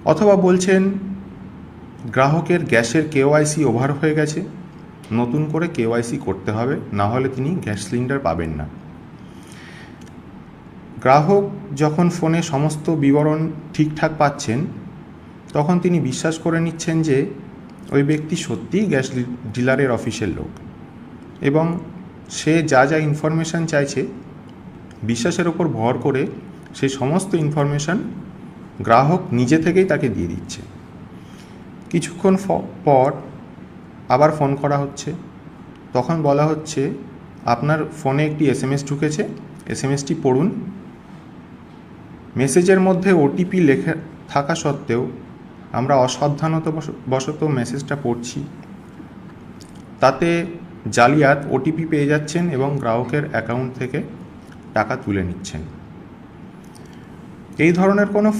অথবা বলছেন গ্রাহকের গ্যাসের কেওআইসি ওভার হয়ে গেছে, নতুন করে কেওআইসি করতে হবে, না হলে তিনি গ্যাস সিলিন্ডার পাবেন না। গ্রাহক যখন ফোনে সমস্ত বিবরণ ঠিকঠাক পাচ্ছেন, তখন তিনি বিশ্বাস করে নিচ্ছেন যে ওই ব্যক্তি সত্যিই গ্যাস ডিলারের অফিসের লোক এবং সে যা যা ইনফরমেশান চাইছে বিশ্বাসের ওপর ভর করে সেই সমস্ত ইনফরমেশান গ্রাহক নিজে থেকেই তাকে দিয়ে দিচ্ছে। কিছুক্ষণ পর আবার ফোন করা হচ্ছে, তখন বলা হচ্ছে আপনার ফোনে একটি এসএমএস ঢুকেছে, এসএমএসটি পড়ুন। মেসেজের মধ্যে ওটিপি লেখা থাকা সত্ত্বেও আমরা অসাবধানতাবশত মেসেজটা পড়ছি, তাতে জালিয়াত ওটিপি পেয়ে যাচ্ছেন এবং গ্রাহকের অ্যাকাউন্ট থেকে টাকা তুলে নিচ্ছেন। এই ধরনের কোনো